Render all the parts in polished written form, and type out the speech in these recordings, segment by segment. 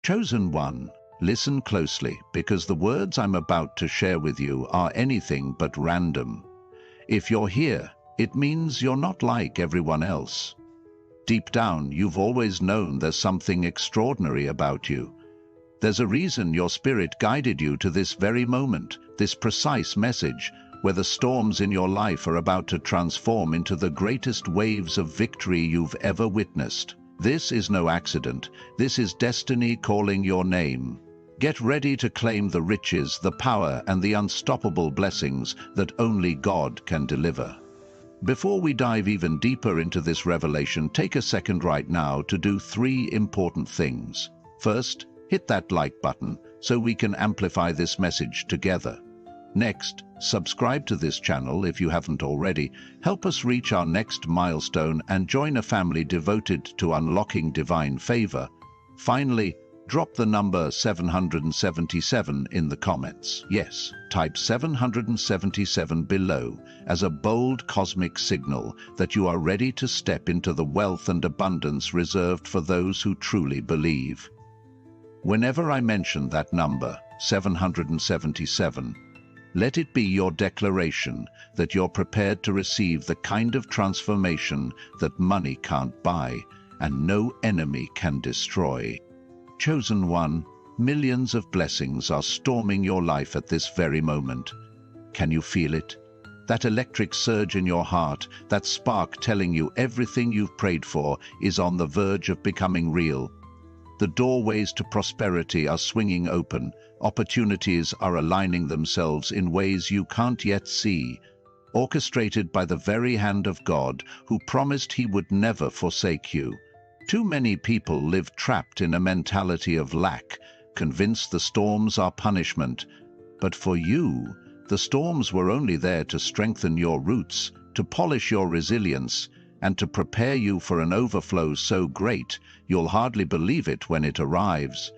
Chosen one, listen closely, because the words I'm about to share with you are anything but random. If you're here, it means you're not like everyone else. Deep down, you've always known there's something extraordinary about you. There's a reason your spirit guided you to this very moment, this precise message, where the storms in your life are about to transform into the greatest waves of victory you've ever witnessed. This is no accident. This is destiny calling your name. Get ready to claim the riches, the power, and the unstoppable blessings that only God can deliver. Before we dive even deeper into this revelation, take a second right now to do 3 important things. First, hit that like button so we can amplify this message together. Next, subscribe to this channel if you haven't already. Help us reach our next milestone and join a family devoted to unlocking divine favor. Finally, drop the number 777 in the comments. Yes, type 777 below as a bold cosmic signal that you are ready to step into the wealth and abundance reserved for those who truly believe. Whenever I mention that number, 777, let it be your declaration that you're prepared to receive the kind of transformation that money can't buy and no enemy can destroy. Chosen one, millions of blessings are storming your life at this very moment. Can you feel it? That electric surge in your heart, that spark telling you everything you've prayed for is on the verge of becoming real. The doorways to prosperity are swinging open. Opportunities are aligning themselves in ways you can't yet see, orchestrated by the very hand of God, who promised He would never forsake you. Too many people live trapped in a mentality of lack, convinced the storms are punishment. But for you, the storms were only there to strengthen your roots, to polish your resilience, and to prepare you for an overflow so great you'll hardly believe it when it arrives.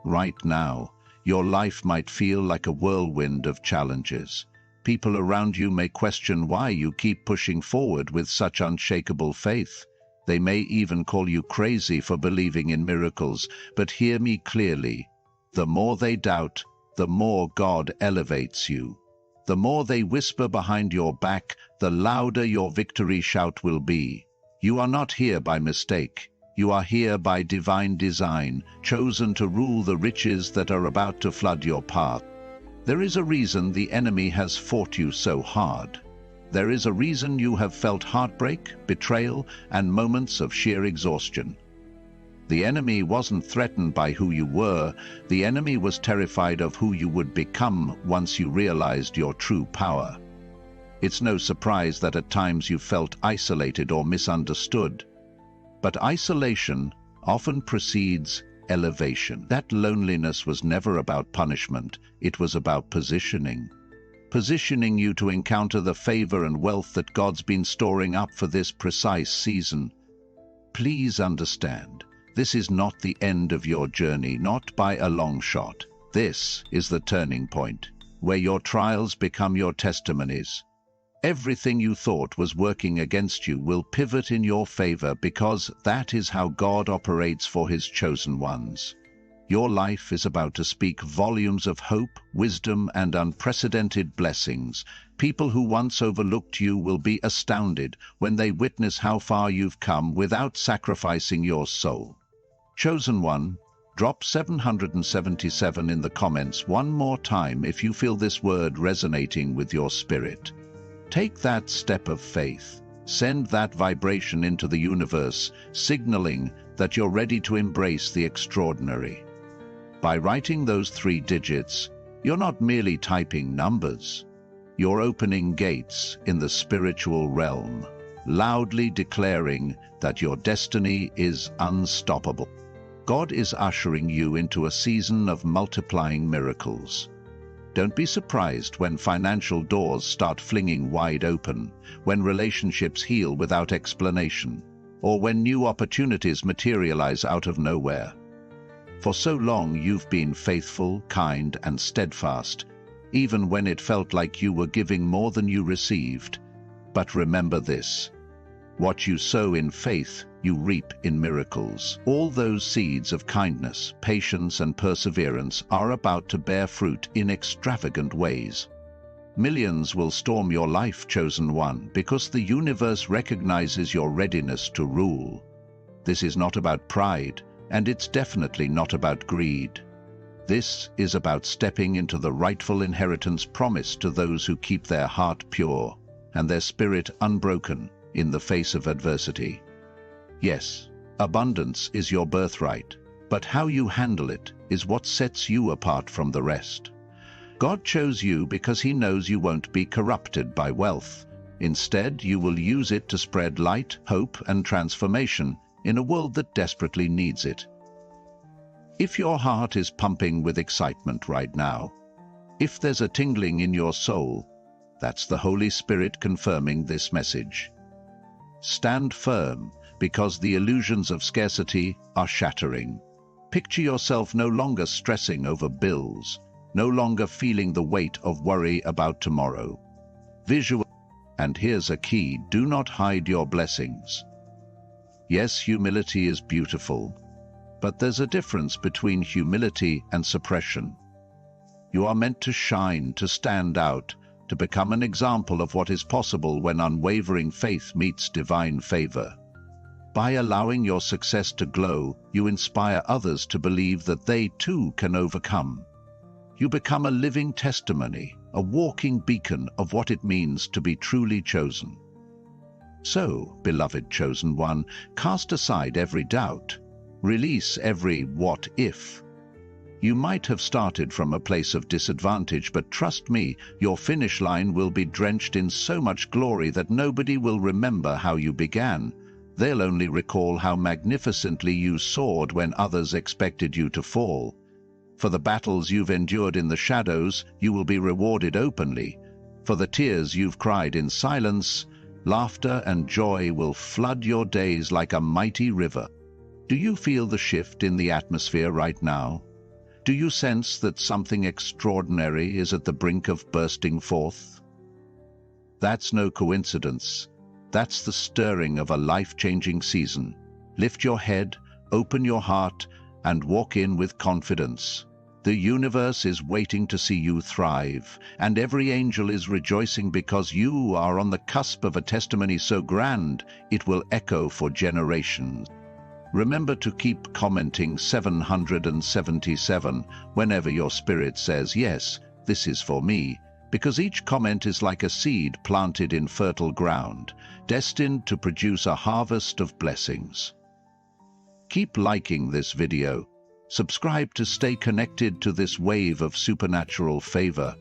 Right now, your life might feel like a whirlwind of challenges. People around you may question why you keep pushing forward with such unshakable faith. They may even call you crazy for believing in miracles, but hear me clearly. The more they doubt, the more God elevates you. The more they whisper behind your back, the louder your victory shout will be. You are not here by mistake. You are here by divine design, chosen to rule the riches that are about to flood your path. There is a reason the enemy has fought you so hard. There is a reason you have felt heartbreak, betrayal, and moments of sheer exhaustion. The enemy wasn't threatened by who you were. The enemy was terrified of who you would become once you realized your true power. It's no surprise that at times you felt isolated or misunderstood. But isolation often precedes elevation. That loneliness was never about punishment. It was about positioning. Positioning you to encounter the favor and wealth that God's been storing up for this precise season. Please understand, this is not the end of your journey, not by a long shot. This is the turning point, where your trials become your testimonies. Everything you thought was working against you will pivot in your favor, because that is how God operates for His chosen ones. Your life is about to speak volumes of hope, wisdom, and unprecedented blessings. People who once overlooked you will be astounded when they witness how far you've come without sacrificing your soul. Chosen one, drop 777 in the comments one more time if you feel this word resonating with your spirit. Take that step of faith. Send that vibration into the universe, signaling that you're ready to embrace the extraordinary. By writing those 3 digits, you're not merely typing numbers. You're opening gates in the spiritual realm, loudly declaring that your destiny is unstoppable. God is ushering you into a season of multiplying miracles. Don't be surprised when financial doors start flinging wide open, when relationships heal without explanation, or when new opportunities materialize out of nowhere. For so long you've been faithful, kind, and steadfast, even when it felt like you were giving more than you received. But remember this: what you sow in faith you reap in miracles. All those seeds of kindness, patience, and perseverance are about to bear fruit in extravagant ways. Millions will storm your life, chosen one, because the universe recognizes your readiness to rule. This is not about pride, and it's definitely not about greed. This is about stepping into the rightful inheritance promised to those who keep their heart pure and their spirit unbroken in the face of adversity. Yes, abundance is your birthright, but how you handle it is what sets you apart from the rest. God chose you because He knows you won't be corrupted by wealth. Instead, you will use it to spread light, hope, and transformation in a world that desperately needs it. If your heart is pumping with excitement right now, if there's a tingling in your soul, that's the Holy Spirit confirming this message. Stand firm, because the illusions of scarcity are shattering. Picture yourself no longer stressing over bills, no longer feeling the weight of worry about tomorrow. Visual, and here's a key: do not hide your blessings. Yes, humility is beautiful, but there's a difference between humility and suppression. You are meant to shine, to stand out, to become an example of what is possible when unwavering faith meets divine favor. By allowing your success to glow, you inspire others to believe that they too can overcome. You become a living testimony, a walking beacon of what it means to be truly chosen. So, beloved chosen one, cast aside every doubt. Release every what if. You might have started from a place of disadvantage, but trust me, your finish line will be drenched in so much glory that nobody will remember how you began. They'll only recall how magnificently you soared when others expected you to fall. For the battles you've endured in the shadows, you will be rewarded openly. For the tears you've cried in silence, laughter and joy will flood your days like a mighty river. Do you feel the shift in the atmosphere right now? Do you sense that something extraordinary is at the brink of bursting forth? That's no coincidence. That's the stirring of a life-changing season. Lift your head, open your heart, and walk in with confidence. The universe is waiting to see you thrive, and every angel is rejoicing because you are on the cusp of a testimony so grand it will echo for generations. Remember to keep commenting 777 whenever your spirit says, "Yes, this is for me," because each comment is like a seed planted in fertile ground, destined to produce a harvest of blessings. Keep liking this video. Subscribe to stay connected to this wave of supernatural favor,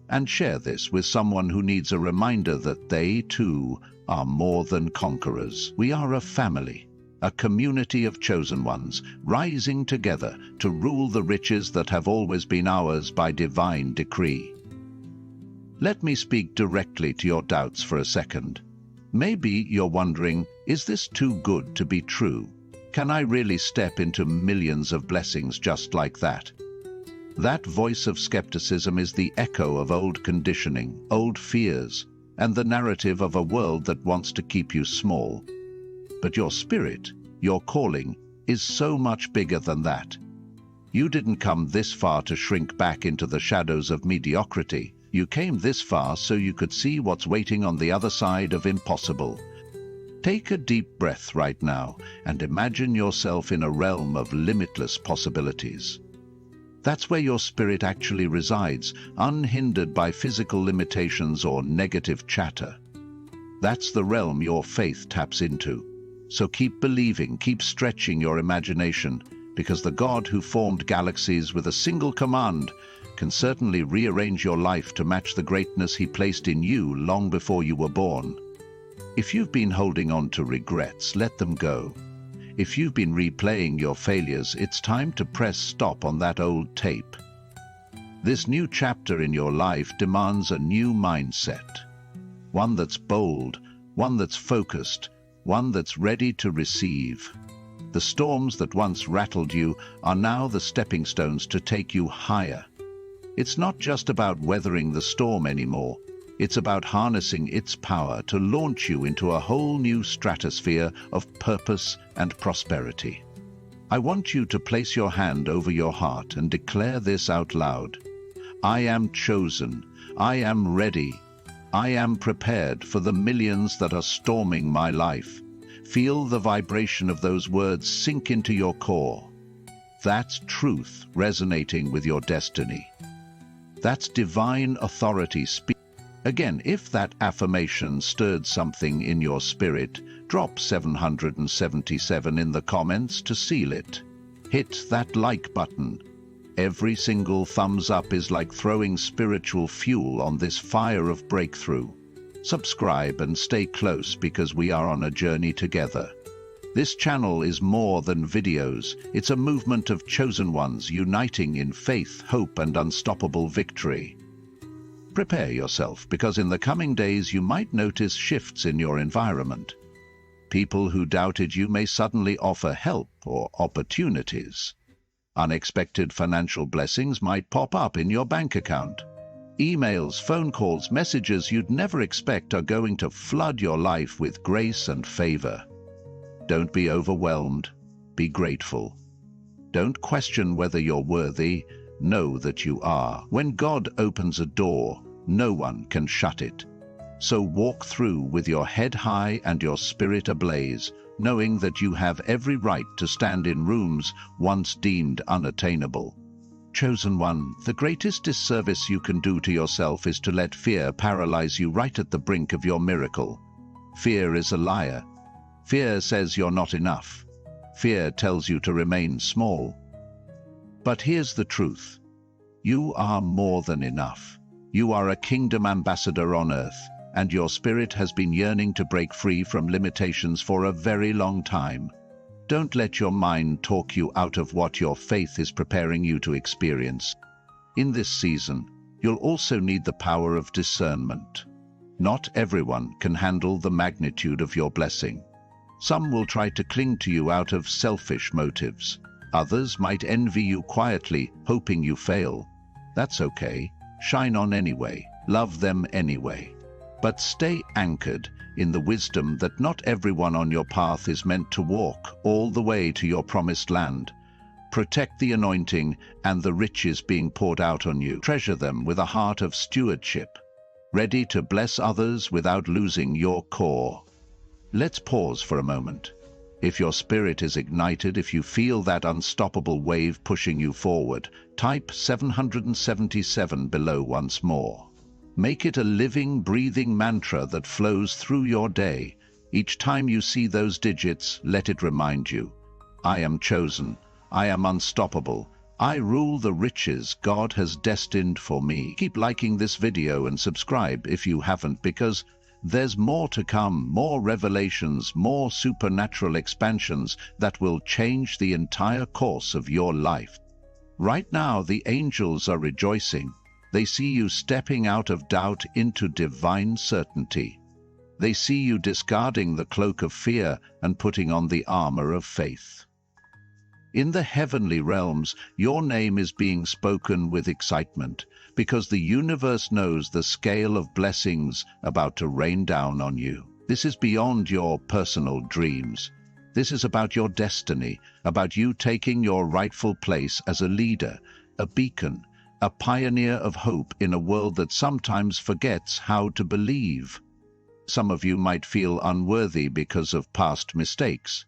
and share this with someone who needs a reminder that they, too, are more than conquerors. We are a family, a community of chosen ones, rising together to rule the riches that have always been ours by divine decree. Let me speak directly to your doubts for a second. Maybe you're wondering, is this too good to be true? Can I really step into millions of blessings just like that? That voice of skepticism is the echo of old conditioning, old fears, and the narrative of a world that wants to keep you small. But your spirit, your calling, is so much bigger than that. You didn't come this far to shrink back into the shadows of mediocrity. You came this far so you could see what's waiting on the other side of impossible. Take a deep breath right now and imagine yourself in a realm of limitless possibilities. That's where your spirit actually resides, unhindered by physical limitations or negative chatter. That's the realm your faith taps into. So keep believing, keep stretching your imagination, because the God who formed galaxies with a single command can certainly rearrange your life to match the greatness He placed in you long before you were born. If you've been holding on to regrets, let them go. If you've been replaying your failures, it's time to press stop on that old tape. This new chapter in your life demands a new mindset. One that's bold, one that's focused, one that's ready to receive. The storms that once rattled you are now the stepping stones to take you higher. It's not just about weathering the storm anymore. It's about harnessing its power to launch you into a whole new stratosphere of purpose and prosperity. I want you to place your hand over your heart and declare this out loud. I am chosen. I am ready. I am prepared for the millions that are storming my life. Feel the vibration of those words sink into your core. That's truth resonating with your destiny. That's divine authority speaking. Again, if that affirmation stirred something in your spirit, drop 777 in the comments to seal it. Hit that like button. Every single thumbs up is like throwing spiritual fuel on this fire of breakthrough. Subscribe and stay close because we are on a journey together. This channel is more than videos. It's a movement of chosen ones uniting in faith, hope, and unstoppable victory. Prepare yourself because in the coming days you might notice shifts in your environment. People who doubted you may suddenly offer help or opportunities. Unexpected financial blessings might pop up in your bank account. Emails, phone calls, messages you'd never expect are going to flood your life with grace and favor. Don't be overwhelmed. Be grateful. Don't question whether you're worthy. Know that you are. When God opens a door, no one can shut it. So walk through with your head high and your spirit ablaze, knowing that you have every right to stand in rooms once deemed unattainable. Chosen one, the greatest disservice you can do to yourself is to let fear paralyze you right at the brink of your miracle. Fear is a liar. Fear says you're not enough. Fear tells you to remain small. But here's the truth. You are more than enough. You are a kingdom ambassador on earth, and your spirit has been yearning to break free from limitations for a very long time. Don't let your mind talk you out of what your faith is preparing you to experience. In this season, you'll also need the power of discernment. Not everyone can handle the magnitude of your blessing. Some will try to cling to you out of selfish motives. Others might envy you quietly, hoping you fail. That's okay. Shine on anyway. Love them anyway. But stay anchored in the wisdom that not everyone on your path is meant to walk all the way to your promised land. Protect the anointing and the riches being poured out on you. Treasure them with a heart of stewardship, ready to bless others without losing your core. Let's pause for a moment. If your spirit is ignited, if you feel that unstoppable wave pushing you forward, type 777 below once more. Make it a living, breathing mantra that flows through your day. Each time you see those digits, let it remind you, I am chosen, I am unstoppable, I rule the riches God has destined for me. Keep liking this video and subscribe if you haven't, because there's more to come, more revelations, more supernatural expansions that will change the entire course of your life. Right now, the angels are rejoicing. They see you stepping out of doubt into divine certainty. They see you discarding the cloak of fear and putting on the armor of faith. In the heavenly realms, your name is being spoken with excitement, because the universe knows the scale of blessings about to rain down on you. This is beyond your personal dreams. This is about your destiny, about you taking your rightful place as a leader, a beacon, a pioneer of hope in a world that sometimes forgets how to believe. Some of you might feel unworthy because of past mistakes.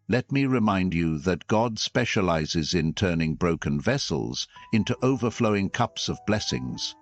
Let me remind you that God specializes in turning broken vessels into overflowing cups of blessings.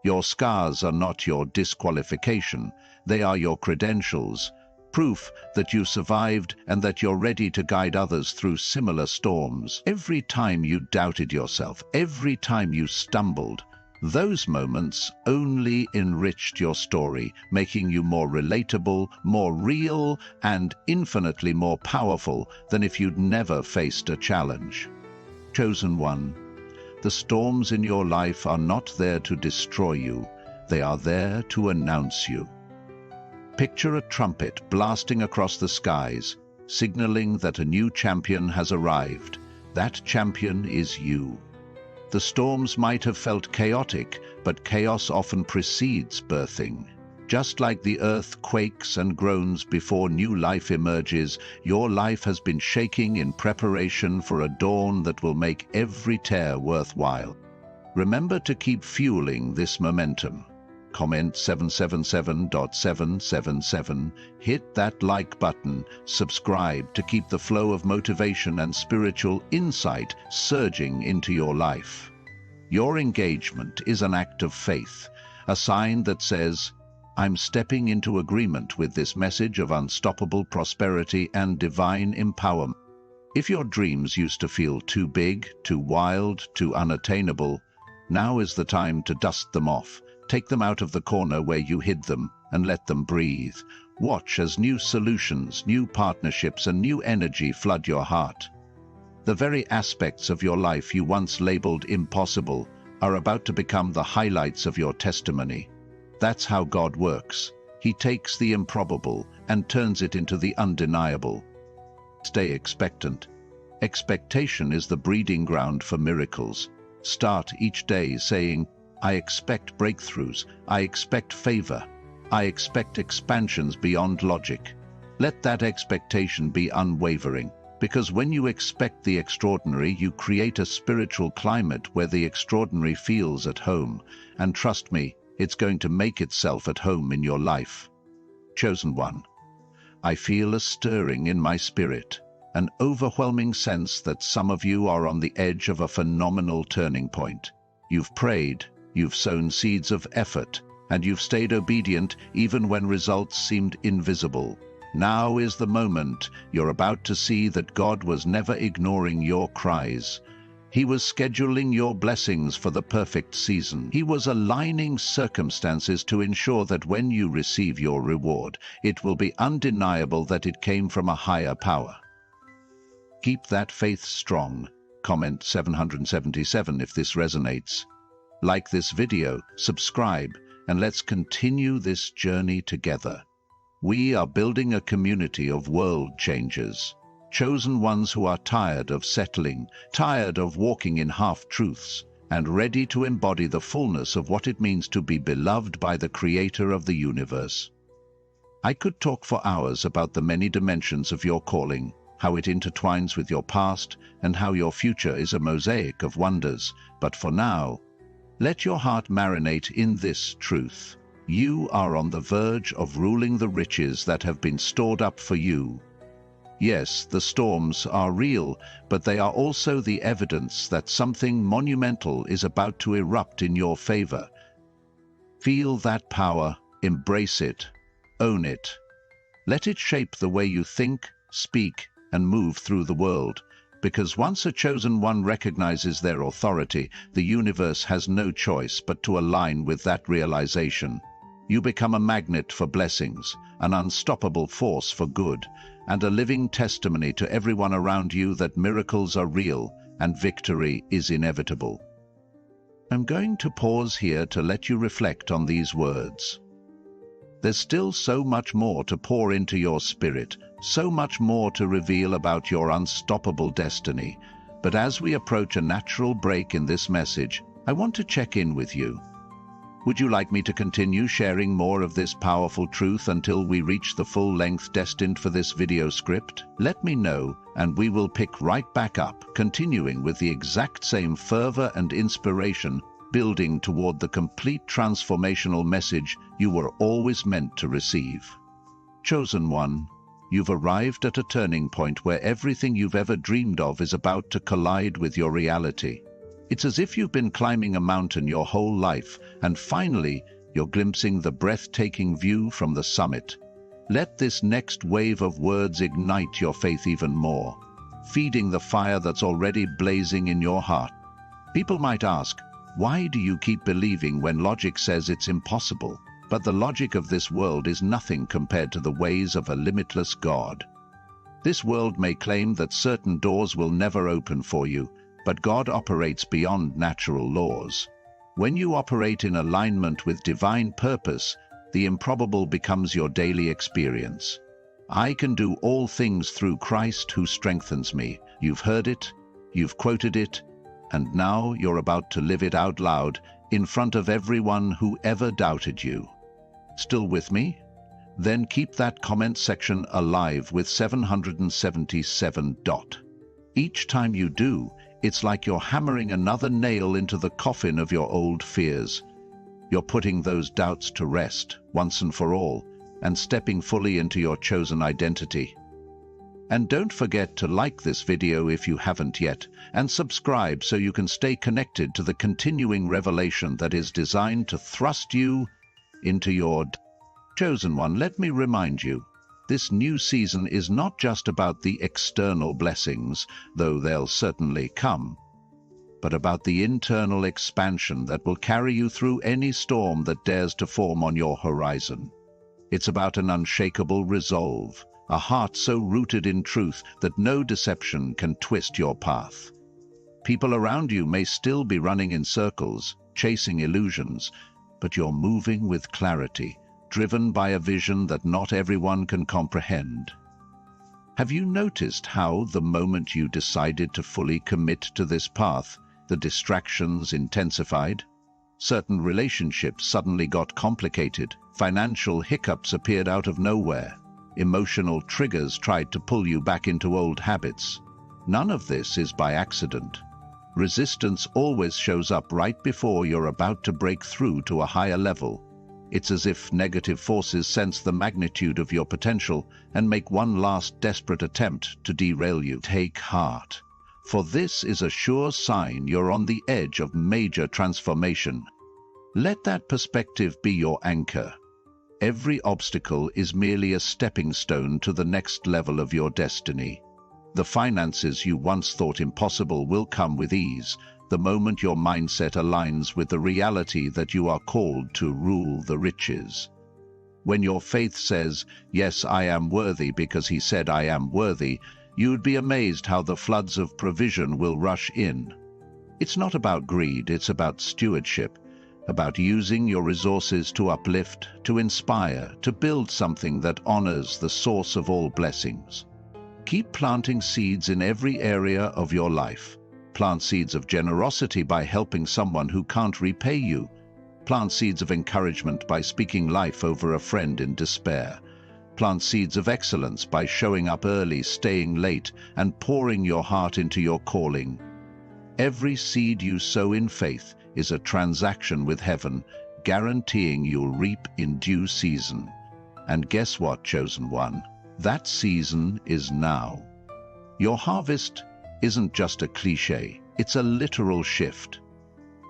Your scars are not your disqualification, they are your credentials, proof that you survived and that you're ready to guide others through similar storms. Every time you doubted yourself, every time you stumbled, those moments only enriched your story, making you more relatable, more real, and infinitely more powerful than if you'd never faced a challenge. Chosen one, the storms in your life are not there to destroy you, they are there to announce you. Picture a trumpet blasting across the skies, signaling that a new champion has arrived. That champion is you. The storms might have felt chaotic, but chaos often precedes birthing. Just like the earth quakes and groans before new life emerges, your life has been shaking in preparation for a dawn that will make every tear worthwhile. Remember to keep fueling this momentum. Comment 777.777, hit that like button, subscribe to keep the flow of motivation and spiritual insight surging into your life. Your engagement is an act of faith, a sign that says, I'm stepping into agreement with this message of unstoppable prosperity and divine empowerment. If your dreams used to feel too big, too wild, too unattainable, now is the time to dust them off. Take them out of the corner where you hid them and let them breathe. Watch as new solutions, new partnerships, and new energy flood your heart. The very aspects of your life you once labeled impossible are about to become the highlights of your testimony. That's how God works. He takes the improbable and turns it into the undeniable. Stay expectant. Expectation is the breeding ground for miracles. Start each day saying, I expect breakthroughs, I expect favor, I expect expansions beyond logic. Let that expectation be unwavering, because when you expect the extraordinary, you create a spiritual climate where the extraordinary feels at home. And trust me, it's going to make itself at home in your life. Chosen one, I feel a stirring in my spirit, an overwhelming sense that some of you are on the edge of a phenomenal turning point. You've prayed, you've sown seeds of effort, and you've stayed obedient even when results seemed invisible. Now is the moment. You're about to see that God was never ignoring your cries. He was scheduling your blessings for the perfect season. He was aligning circumstances to ensure that when you receive your reward, it will be undeniable that it came from a higher power. Keep that faith strong. Comment 777 if this resonates. Like this video, subscribe, and let's continue this journey together. We are building a community of world changers. Chosen ones who are tired of settling, tired of walking in half-truths, and ready to embody the fullness of what it means to be beloved by the Creator of the universe. I could talk for hours about the many dimensions of your calling, how it intertwines with your past, and how your future is a mosaic of wonders. But for now, let your heart marinate in this truth. You are on the verge of ruling the riches that have been stored up for you. Yes, the storms are real, but they are also the evidence that something monumental is about to erupt in your favor. Feel that power, embrace it, own it. Let it shape the way you think, speak, and move through the world. Because once a chosen one recognizes their authority, the universe has no choice but to align with that realization. You become a magnet for blessings, an unstoppable force for good, and a living testimony to everyone around you that miracles are real and victory is inevitable. I'm going to pause here to let you reflect on these words. There's still so much more to pour into your spirit, so much more to reveal about your unstoppable destiny. But as we approach a natural break in this message, I want to check in with you. Would you like me to continue sharing more of this powerful truth until we reach the full length destined for this video script? Let me know, and we will pick right back up, continuing with the exact same fervor and inspiration, building toward the complete transformational message you were always meant to receive. Chosen one, you've arrived at a turning point where everything you've ever dreamed of is about to collide with your reality. It's as if you've been climbing a mountain your whole life, and finally, you're glimpsing the breathtaking view from the summit. Let this next wave of words ignite your faith even more, feeding the fire that's already blazing in your heart. People might ask, why do you keep believing when logic says it's impossible? But the logic of this world is nothing compared to the ways of a limitless God. This world may claim that certain doors will never open for you, but God operates beyond natural laws. When you operate in alignment with divine purpose, the improbable becomes your daily experience. I can do all things through Christ who strengthens me. You've heard it, you've quoted it, and now you're about to live it out loud in front of everyone who ever doubted you. Still with me? Then keep that comment section alive with 777 dot. Each time you do, it's like you're hammering another nail into the coffin of your old fears. You're putting those doubts to rest, once and for all, and stepping fully into your chosen identity. And don't forget to like this video if you haven't yet, and subscribe so you can stay connected to the continuing revelation that is designed to thrust you into your chosen one. Let me remind you, this new season is not just about the external blessings, though they'll certainly come, but about the internal expansion that will carry you through any storm that dares to form on your horizon. It's about an unshakable resolve, a heart so rooted in truth that no deception can twist your path. People around you may still be running in circles, chasing illusions, but you're moving with clarity, driven by a vision that not everyone can comprehend. Have you noticed how, the moment you decided to fully commit to this path, the distractions intensified? Certain relationships suddenly got complicated, financial hiccups appeared out of nowhere, emotional triggers tried to pull you back into old habits. None of this is by accident. Resistance always shows up right before you're about to break through to a higher level. It's as if negative forces sense the magnitude of your potential and make one last desperate attempt to derail you. Take heart, for this is a sure sign you're on the edge of major transformation. Let that perspective be your anchor. Every obstacle is merely a stepping stone to the next level of your destiny. The finances you once thought impossible will come with ease, the moment your mindset aligns with the reality that you are called to rule the riches. When your faith says, "Yes, I am worthy because he said I am worthy," you'd be amazed how the floods of provision will rush in. It's not about greed, it's about stewardship, about using your resources to uplift, to inspire, to build something that honors the source of all blessings. Keep planting seeds in every area of your life. Plant seeds of generosity by helping someone who can't repay you. Plant seeds of encouragement by speaking life over a friend in despair. Plant seeds of excellence by showing up early, staying late, and pouring your heart into your calling. Every seed you sow in faith is a transaction with heaven, guaranteeing you'll reap in due season. And guess what, chosen one? That season is now. Your harvest isn't just a cliche, it's a literal shift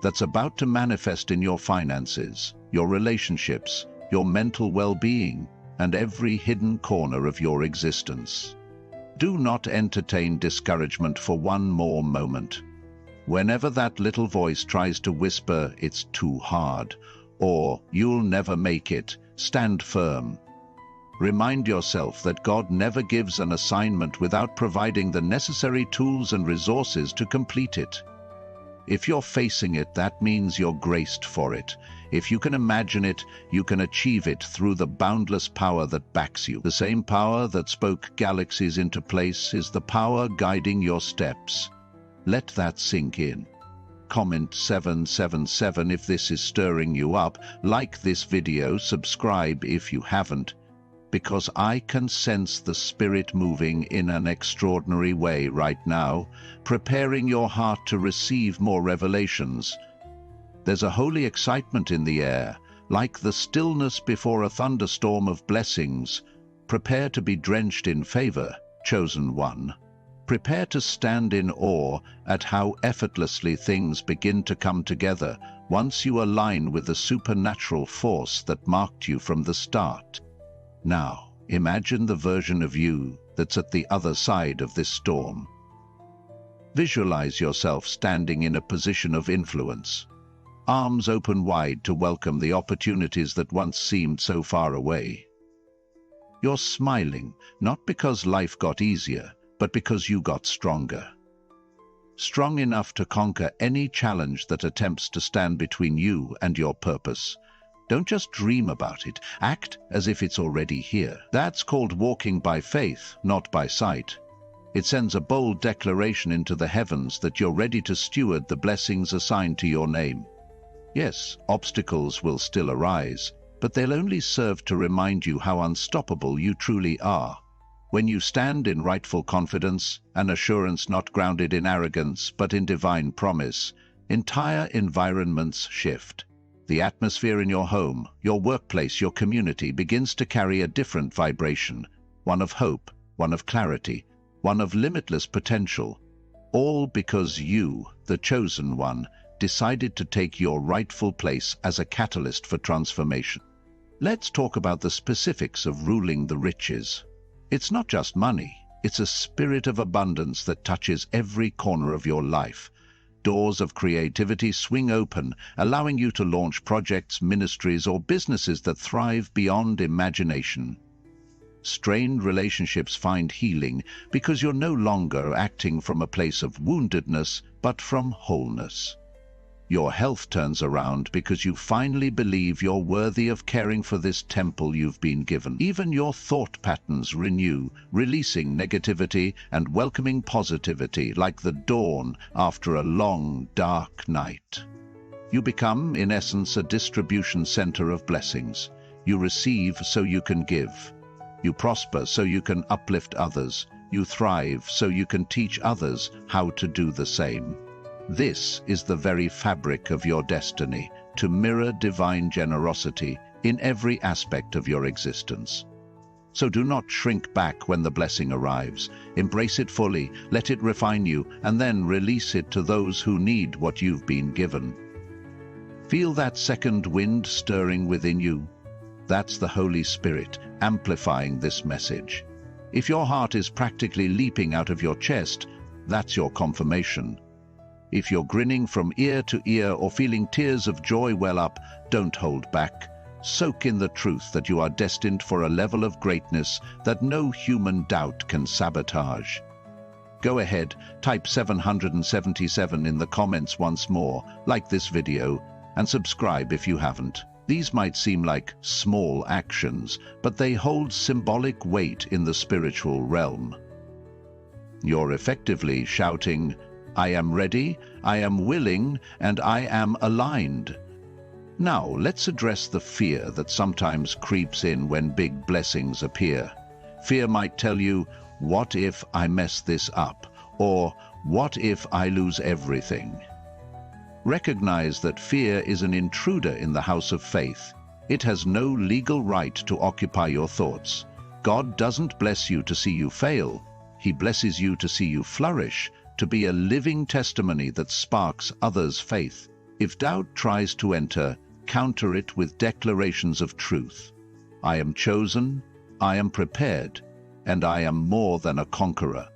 that's about to manifest in your finances, your relationships, your mental well-being, and every hidden corner of your existence. Do not entertain discouragement for one more moment. Whenever that little voice tries to whisper, "It's too hard," or "You'll never make it," stand firm. Remind yourself that God never gives an assignment without providing the necessary tools and resources to complete it. If you're facing it, that means you're graced for it. If you can imagine it, you can achieve it through the boundless power that backs you. The same power that spoke galaxies into place is the power guiding your steps. Let that sink in. Comment 777 if this is stirring you up. Like this video, subscribe if you haven't, because I can sense the Spirit moving in an extraordinary way right now, preparing your heart to receive more revelations. There's a holy excitement in the air, like the stillness before a thunderstorm of blessings. Prepare to be drenched in favor, chosen one. Prepare to stand in awe at how effortlessly things begin to come together once you align with the supernatural force that marked you from the start. Now, imagine the version of you that's at the other side of this storm. Visualize yourself standing in a position of influence, arms open wide to welcome the opportunities that once seemed so far away. You're smiling, not because life got easier, but because you got stronger. Strong enough to conquer any challenge that attempts to stand between you and your purpose. Don't just dream about it, act as if it's already here. That's called walking by faith, not by sight. It sends a bold declaration into the heavens that you're ready to steward the blessings assigned to your name. Yes, obstacles will still arise, but they'll only serve to remind you how unstoppable you truly are. When you stand in rightful confidence, an assurance not grounded in arrogance but in divine promise, entire environments shift. The atmosphere in your home, your workplace, your community begins to carry a different vibration, one of hope, one of clarity, one of limitless potential, all because you, the chosen one, decided to take your rightful place as a catalyst for transformation. Let's talk about the specifics of ruling the riches. It's not just money, it's a spirit of abundance that touches every corner of your life. Doors of creativity swing open, allowing you to launch projects, ministries, or businesses that thrive beyond imagination. Strained relationships find healing because you're no longer acting from a place of woundedness, but from wholeness. Your health turns around because you finally believe you're worthy of caring for this temple you've been given. Even your thought patterns renew, releasing negativity and welcoming positivity like the dawn after a long, dark night. You become, in essence, a distribution center of blessings. You receive so you can give. You prosper so you can uplift others. You thrive so you can teach others how to do the same. This is the very fabric of your destiny, to mirror divine generosity in every aspect of your existence. So do not shrink back when the blessing arrives. Embrace it fully, let it refine you, and then release it to those who need what you've been given. Feel that second wind stirring within you? That's the Holy Spirit amplifying this message. If your heart is practically leaping out of your chest, that's your confirmation. If you're grinning from ear to ear or feeling tears of joy well up, don't hold back. Soak in the truth that you are destined for a level of greatness that no human doubt can sabotage. Go ahead, type 777 in the comments once more, like this video, and subscribe if you haven't. These might seem like small actions, but they hold symbolic weight in the spiritual realm. You're effectively shouting, I am ready, I am willing, and I am aligned. Now, let's address the fear that sometimes creeps in when big blessings appear. Fear might tell you, what if I mess this up? Or, what if I lose everything? Recognize that fear is an intruder in the house of faith. It has no legal right to occupy your thoughts. God doesn't bless you to see you fail. He blesses you to see you flourish, to be a living testimony that sparks others' faith. If doubt tries to enter, counter it with declarations of truth. I am chosen, I am prepared, and I am more than a conqueror.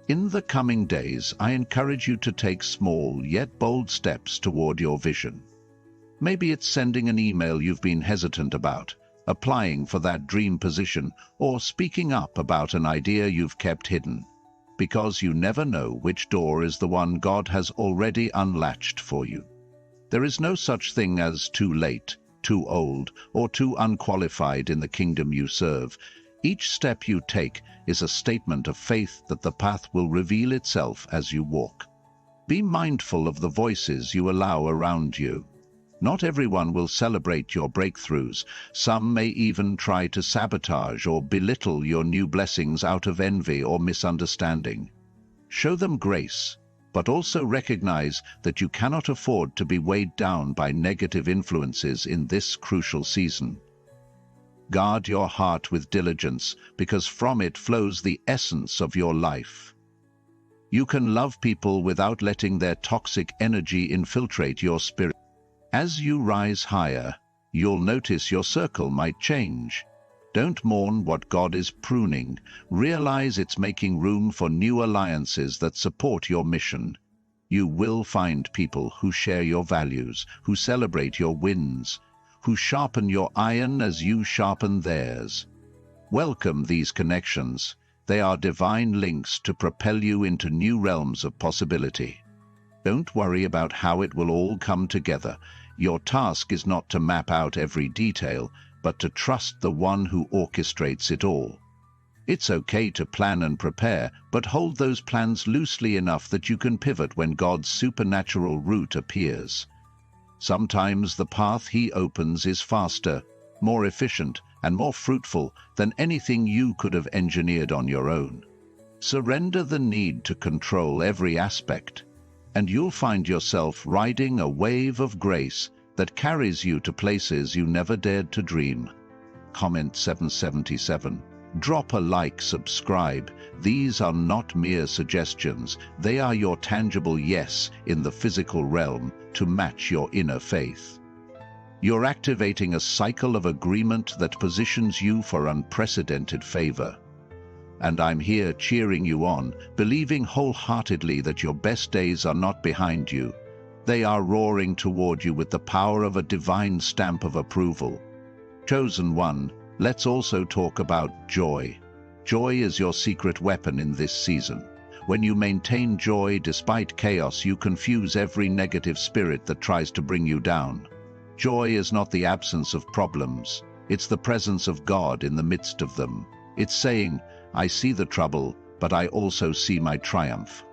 In the coming days, I encourage you to take small yet bold steps toward your vision. Maybe it's sending an email you've been hesitant about, applying for that dream position, or speaking up about an idea you've kept hidden. Because you never know which door is the one God has already unlatched for you. There is no such thing as too late, too old, or too unqualified in the kingdom you serve. Each step you take is a statement of faith that the path will reveal itself as you walk. Be mindful of the voices you allow around you. Not everyone will celebrate your breakthroughs. Some may even try to sabotage or belittle your new blessings out of envy or misunderstanding. Show them grace, but also recognize that you cannot afford to be weighed down by negative influences in this crucial season. Guard your heart with diligence, because from it flows the essence of your life. You can love people without letting their toxic energy infiltrate your spirit. As you rise higher, you'll notice your circle might change. Don't mourn what God is pruning. Realize it's making room for new alliances that support your mission. You will find people who share your values, who celebrate your wins, who sharpen your iron as you sharpen theirs. Welcome these connections. They are divine links to propel you into new realms of possibility. Don't worry about how it will all come together. Your task is not to map out every detail, but to trust the one who orchestrates it all. It's okay to plan and prepare, but hold those plans loosely enough that you can pivot when God's supernatural route appears. Sometimes the path He opens is faster, more efficient, and more fruitful than anything you could have engineered on your own. Surrender the need to control every aspect, and you'll find yourself riding a wave of grace that carries you to places you never dared to dream. Comment 777. Drop a like, subscribe. These are not mere suggestions. They are your tangible yes in the physical realm to match your inner faith. You're activating a cycle of agreement that positions you for unprecedented favor. And I'm here cheering you on, believing wholeheartedly that your best days are not behind you. They are roaring toward you with the power of a divine stamp of approval. Chosen one, let's also talk about joy. Joy is your secret weapon in this season. When you maintain joy despite chaos, you confuse every negative spirit that tries to bring you down. Joy is not the absence of problems. It's the presence of God in the midst of them. It's saying, I see the trouble, but I also see my triumph.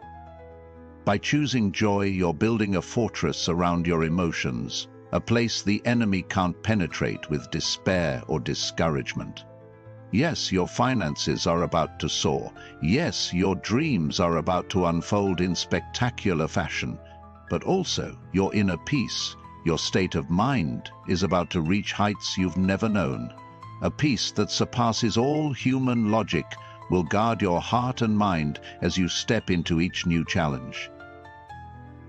By choosing joy, you're building a fortress around your emotions, a place the enemy can't penetrate with despair or discouragement. Yes, your finances are about to soar. Yes, your dreams are about to unfold in spectacular fashion. But also, your inner peace, your state of mind, is about to reach heights you've never known. A peace that surpasses all human logic will guard your heart and mind as you step into each new challenge.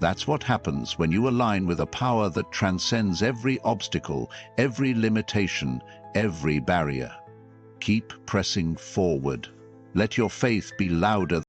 That's what happens when you align with a power that transcends every obstacle, every limitation, every barrier. Keep pressing forward. Let your faith be louder